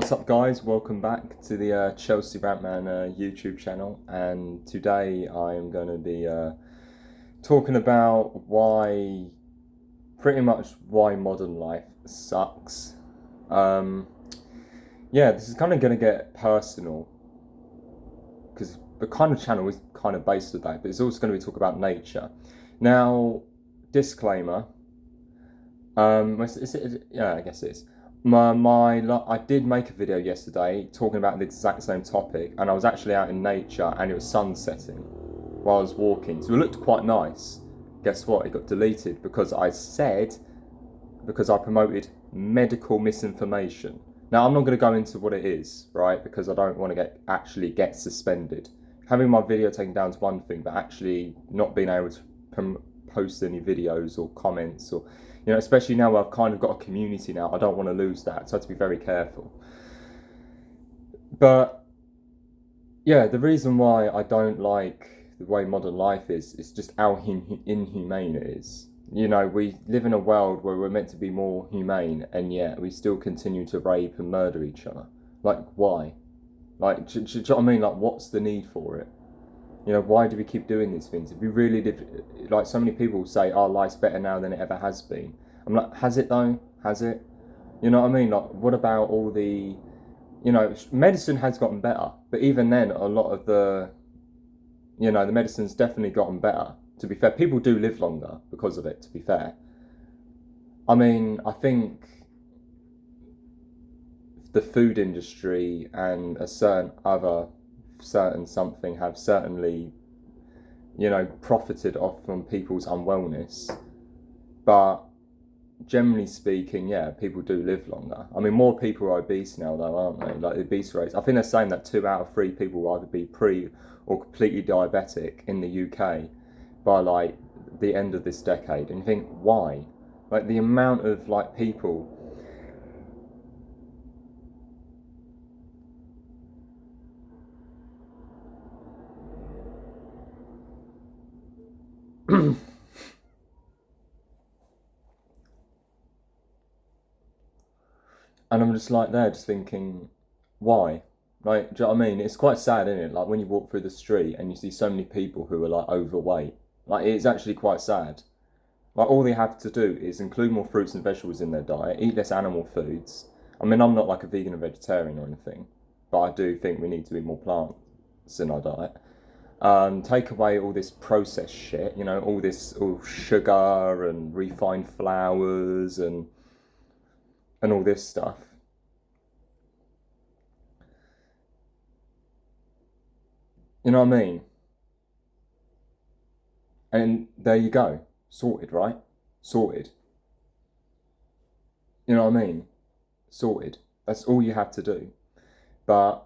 What's up, guys? Welcome back to the Chelsea Brantman YouTube channel, and today I am going to be talking about pretty much why modern life sucks. Yeah, this is kind of going to get personal because the kind of channel is kind of based on that, but it's also going to be talk about nature. Now, disclaimer. Yeah, I guess it is. I did make a video yesterday talking about the exact same topic, and I was actually out in nature and it was sun setting while I was walking, so it looked quite nice. Guess what? It got deleted because I promoted medical misinformation. Now, I'm not going to go into what it is, right? Because I don't want to get suspended. Having my video taken down is one thing, but actually not being able to post any videos or comments, or especially now where I've kind of got a community now, I don't want to lose that, so I have to be very careful. But yeah, the reason why I don't like the way modern life is just how inhumane it is. We live in a world where we're meant to be more humane, and yet we still continue to rape and murder each other. Like, why? Like, do you know what I mean? Like, what's the need for it? Why do we keep doing these things? If we really live, like so many people say, our life's better now than it ever has been. I'm like, has it though? Has it? You know what I mean? Like, what about all the, medicine has gotten better, but even then, a lot of the medicine's definitely gotten better. To be fair, people do live longer because of it, to be fair. I mean, I think the food industry and a certain something have certainly, profited off from people's unwellness. But generally speaking, yeah, people do live longer. I mean, more people are obese now, though, aren't they? Like, the obese rates. I think they're saying that 2 out of 3 people will either be pre or completely diabetic in the UK by, like, the end of this decade. And you think, why? Like, the amount of, like, people... And I'm just like there, just thinking, why? Like, do you know what I mean? It's quite sad, isn't it? Like, when you walk through the street and you see so many people who are, like, overweight. Like, it's actually quite sad. Like, all they have to do is include more fruits and vegetables in their diet, eat less animal foods. I mean, I'm not like a vegan or vegetarian or anything, but I do think we need to eat more plants in our diet. Take away all this processed shit, all sugar and refined flours and all this stuff. You know what I mean? And there you go. Sorted, right? Sorted. You know what I mean? Sorted. That's all you have to do. But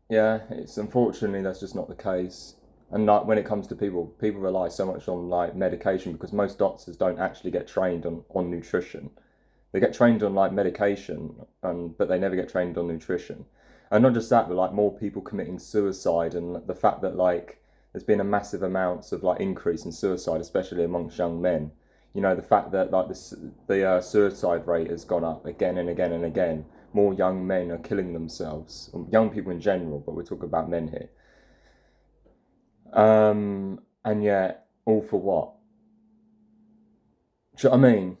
yeah, it's unfortunately that's just not the case. And like when it comes to people rely so much on like medication because most doctors don't actually get trained on nutrition. They get trained on like medication, but they never get trained on nutrition. And not just that, but like more people committing suicide, and the fact that like there's been a massive amounts of like increase in suicide, especially amongst young men. The fact that like the suicide rate has gone up again and again and again. More young men are killing themselves, young people in general, but we're talking about men here. And yet, all for what? Do you know what I mean?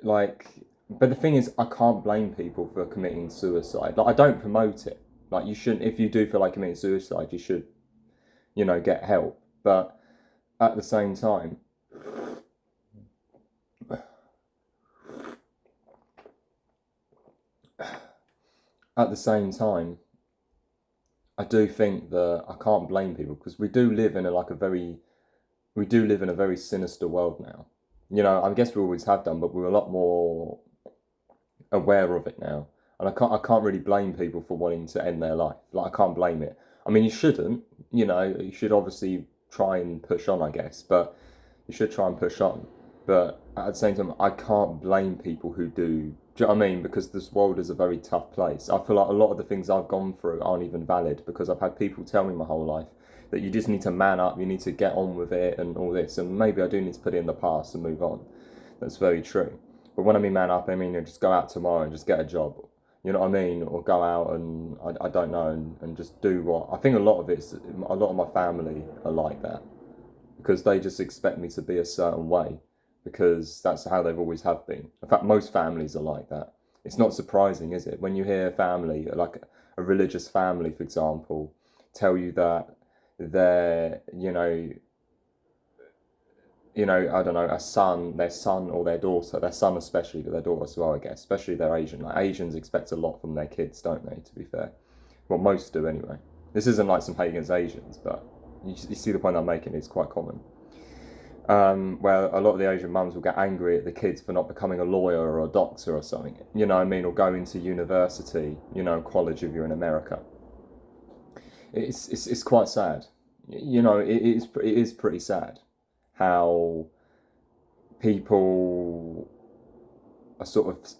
Like, but the thing is, I can't blame people for committing suicide. Like, I don't promote it. Like, you shouldn't, if you do feel like committing suicide, you should, get help. But at the same time, I do think that I can't blame people because we do live in a very sinister world now. I guess we always have done, but we're a lot more aware of it now. And I can't really blame people for wanting to end their life. Like, I can't blame it. I mean, you shouldn't, you should obviously try and push on, I guess, but you should try and push on. But at the same time, I can't blame people who do. Do you know what I mean? Because this world is a very tough place. I feel like a lot of the things I've gone through aren't even valid because I've had people tell me my whole life that you just need to man up, you need to get on with it and all this. And maybe I do need to put it in the past and move on. That's very true. But when I mean man up, I mean just go out tomorrow and just get a job. You know what I mean? Or go out and I don't know and just do what I think a lot of my family are like that because they just expect me to be a certain way because that's how they've always have been. In fact, most families are like that. It's not surprising, is it? When you hear a family, like a religious family, for example, tell you that they're, I don't know, their son or their daughter, their son especially, but their daughter as well, I guess, especially they're Asian. Like Asians expect a lot from their kids, don't they, to be fair? Well, most do anyway. This isn't like some hate against Asians, but you see the point I'm making, it's quite common. Where a lot of the Asian mums will get angry at the kids for not becoming a lawyer or a doctor or something, you know what I mean, or going to university, college if you're in America. It's quite sad. It is pretty sad how people are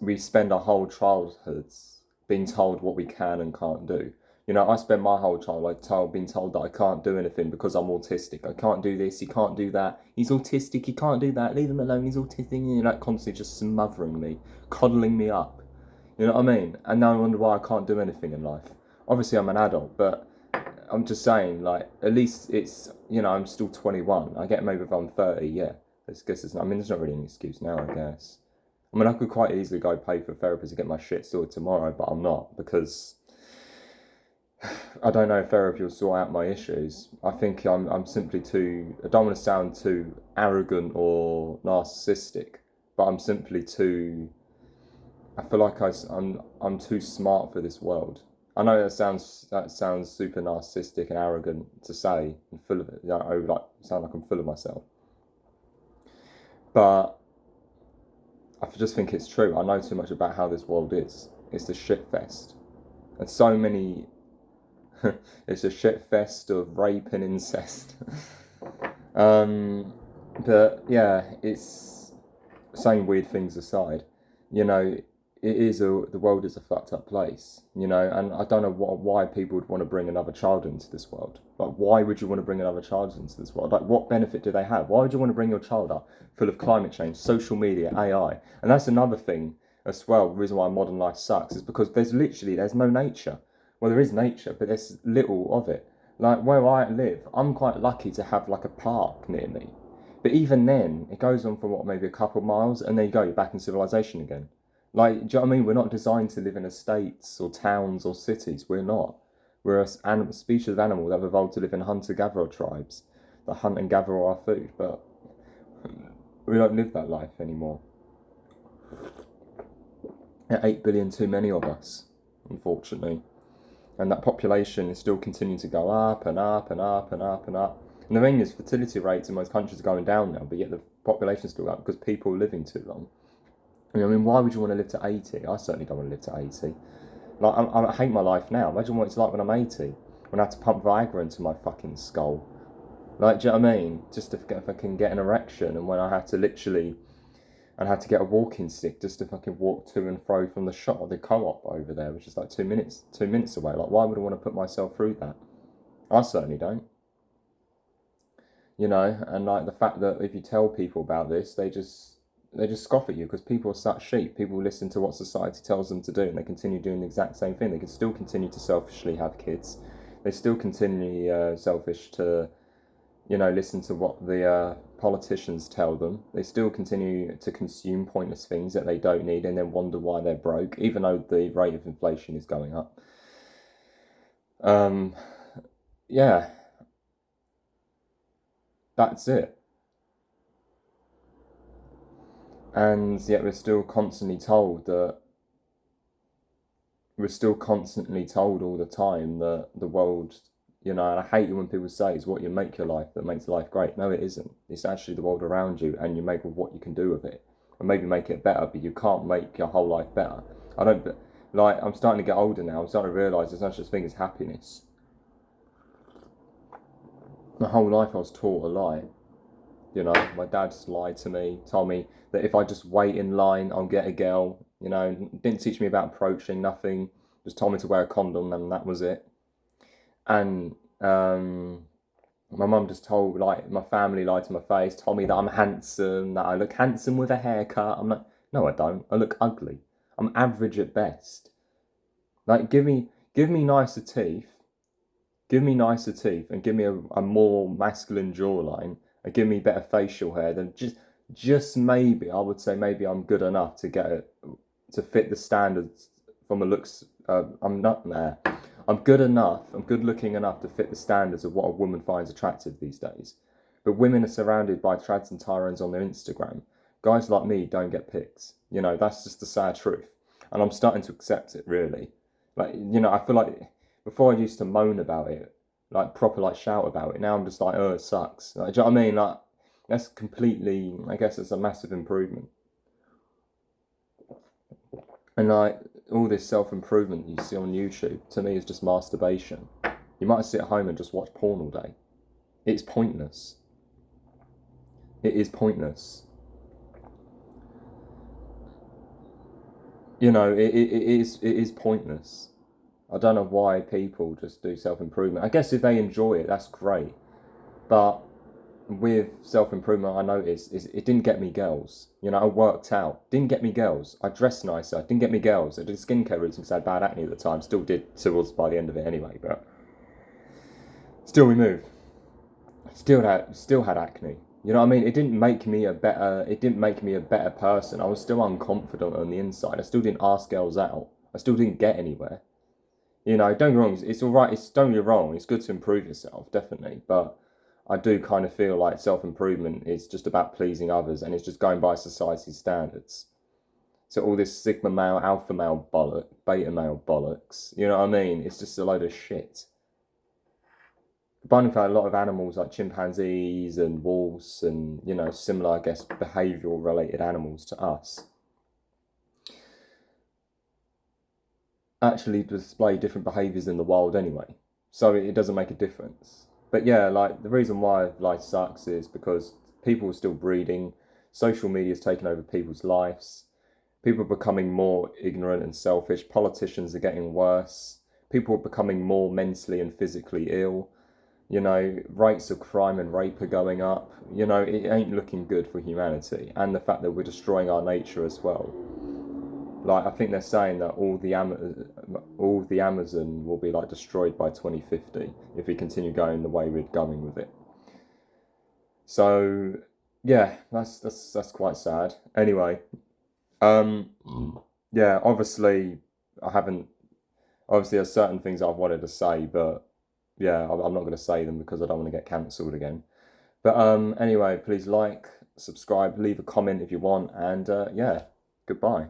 we spend our whole childhoods being told what we can and can't do. I spent my whole childhood being told that I can't do anything because I'm autistic. I can't do this, he can't do that. He's autistic, he can't do that. Leave him alone, he's autistic. And you're like constantly just smothering me, coddling me up. You know what I mean? And now I wonder why I can't do anything in life. Obviously, I'm an adult, but I'm just saying, like, at least it's, I'm still 21. I get maybe if I'm 30, yeah. There's not really an excuse now, I guess. I mean, I could quite easily go pay for a therapist to get my shit sorted tomorrow, but I'm not because I don't know if therapy will sort out my issues. I think I'm simply too. I don't want to sound too arrogant or narcissistic, but I'm simply too. I feel like I'm too smart for this world. I know that sounds super narcissistic and arrogant to say and full of it. I would sound like I'm full of myself, but I just think it's true. I know too much about how this world is. It's a shit fest, and so many. It's a shit fest of rape and incest. But yeah, it's saying weird things aside. You know, the world is a fucked up place. And I don't know why people would want to bring another child into this world. Like, why would you want to bring another child into this world? Like, what benefit do they have? Why would you want to bring your child up full of climate change, social media, AI? And that's another thing as well. The reason why modern life sucks is because there's no nature. Well, there is nature, but there's little of it. Like where I live, I'm quite lucky to have like a park near me. But even then, it goes on for maybe a couple of miles, and there you go, you're back in civilization again. Like, do you know what I mean? We're not designed to live in estates or towns or cities. We're not. We're a species of animal that have evolved to live in hunter-gatherer tribes that hunt and gather all our food, but we don't live that life anymore. There are 8 billion too many of us, unfortunately. And that population is still continuing to go up and up and up and up and up. And the thing is, fertility rates in most countries are going down now, but yet the population is still up because people are living too long. I mean, why would you want to live to 80? I certainly don't want to live to 80. Like, I hate my life now. Imagine what it's like when I'm 80, when I have to pump Viagra into my fucking skull. Like, do you know what I mean? Just to fucking get an erection, and when I had to get a walking stick just to fucking walk to and fro from the shop or the co-op over there, which is like 2 minutes away. Like, why would I want to put myself through that? I certainly don't. And like the fact that if you tell people about this, they just scoff at you because people are such sheep. People listen to what society tells them to do, and they continue doing the exact same thing. They can still continue to selfishly have kids. They still continue selfish to, listen to what the politicians tell them. They still continue to consume pointless things that they don't need and then wonder why they're broke, even though the rate of inflation is going up. Yeah, that's it. And yet we're still constantly told all the time that the world, and I hate it when people say it's what you make your life that makes life great. No, it isn't. It's actually the world around you, and you make with what you can do with it. And maybe make it better, but you can't make your whole life better. I don't, like, I'm starting to get older now. I'm starting to realise there's no such thing as happiness. My whole life I was taught a lie. My dad's lied to me, told me that if I just wait in line, I'll get a girl. Didn't teach me about approaching, nothing. Just told me to wear a condom, and that was it. And my mum just my family lied to my face, told me that I'm handsome, that I look handsome with a haircut. I'm like, no, I don't. I look ugly. I'm average at best. Like, give me nicer teeth, give me nicer teeth, and give me a more masculine jawline, and give me better facial hair. Then just maybe I would say maybe I'm good enough to get it to fit the standards from a looks. I'm not there. I'm good enough. I'm good looking enough to fit the standards of what a woman finds attractive these days. But women are surrounded by trads and tyrants on their Instagram. Guys like me don't get pics. You know, that's just the sad truth. And I'm starting to accept it, really. Like, you know, I feel like before I used to moan about it, like proper like shout about it. Now I'm just like, oh, it sucks. Like, do you know what I mean? Like, that's completely, I guess it's a massive improvement. And like all this self improvement you see on YouTube, to me is just masturbation. You might sit at home and just watch porn all day. It's pointless. It is pointless. You know, it is pointless. I don't know why people just do self improvement. I guess if they enjoy it, that's great. But with self improvement, I noticed is it didn't get me girls. You know, I worked out, didn't get me girls. I dressed nicer, didn't get me girls. I did skincare routine because I had bad acne at the time. Still did towards by the end of it anyway, but still we moved. Still had acne. You know what I mean? It didn't make me a better. It didn't make me a better person. I was still unconfident on the inside. I still didn't ask girls out. I still didn't get anywhere. You know, don't get me wrong. It's all right. It's don't get me wrong. It's good to improve yourself, definitely. But I do kind of feel like self improvement is just about pleasing others, and it's just going by society's standards. So all this sigma male, alpha male bollock, beta male bollocks. You know what I mean? It's just a load of shit. But in fact, a lot of animals like chimpanzees and wolves and similar, I guess, behavioural related animals to us actually display different behaviours in the wild anyway. So it doesn't make a difference. But yeah, like the reason why life sucks is because people are still breeding, social media's taken over people's lives, people are becoming more ignorant and selfish, politicians are getting worse, people are becoming more mentally and physically ill. Rates of crime and rape are going up. It ain't looking good for humanity. And the fact that we're destroying our nature as well. Like, I think they're saying that all the Amazon will be like destroyed by 2050 if we continue going the way we're going with it. So, yeah, that's quite sad. Anyway, um, yeah, obviously I haven't. Obviously, there's certain things I've wanted to say, but yeah, I'm not going to say them because I don't want to get cancelled again. But anyway, please like, subscribe, leave a comment if you want, and yeah, goodbye.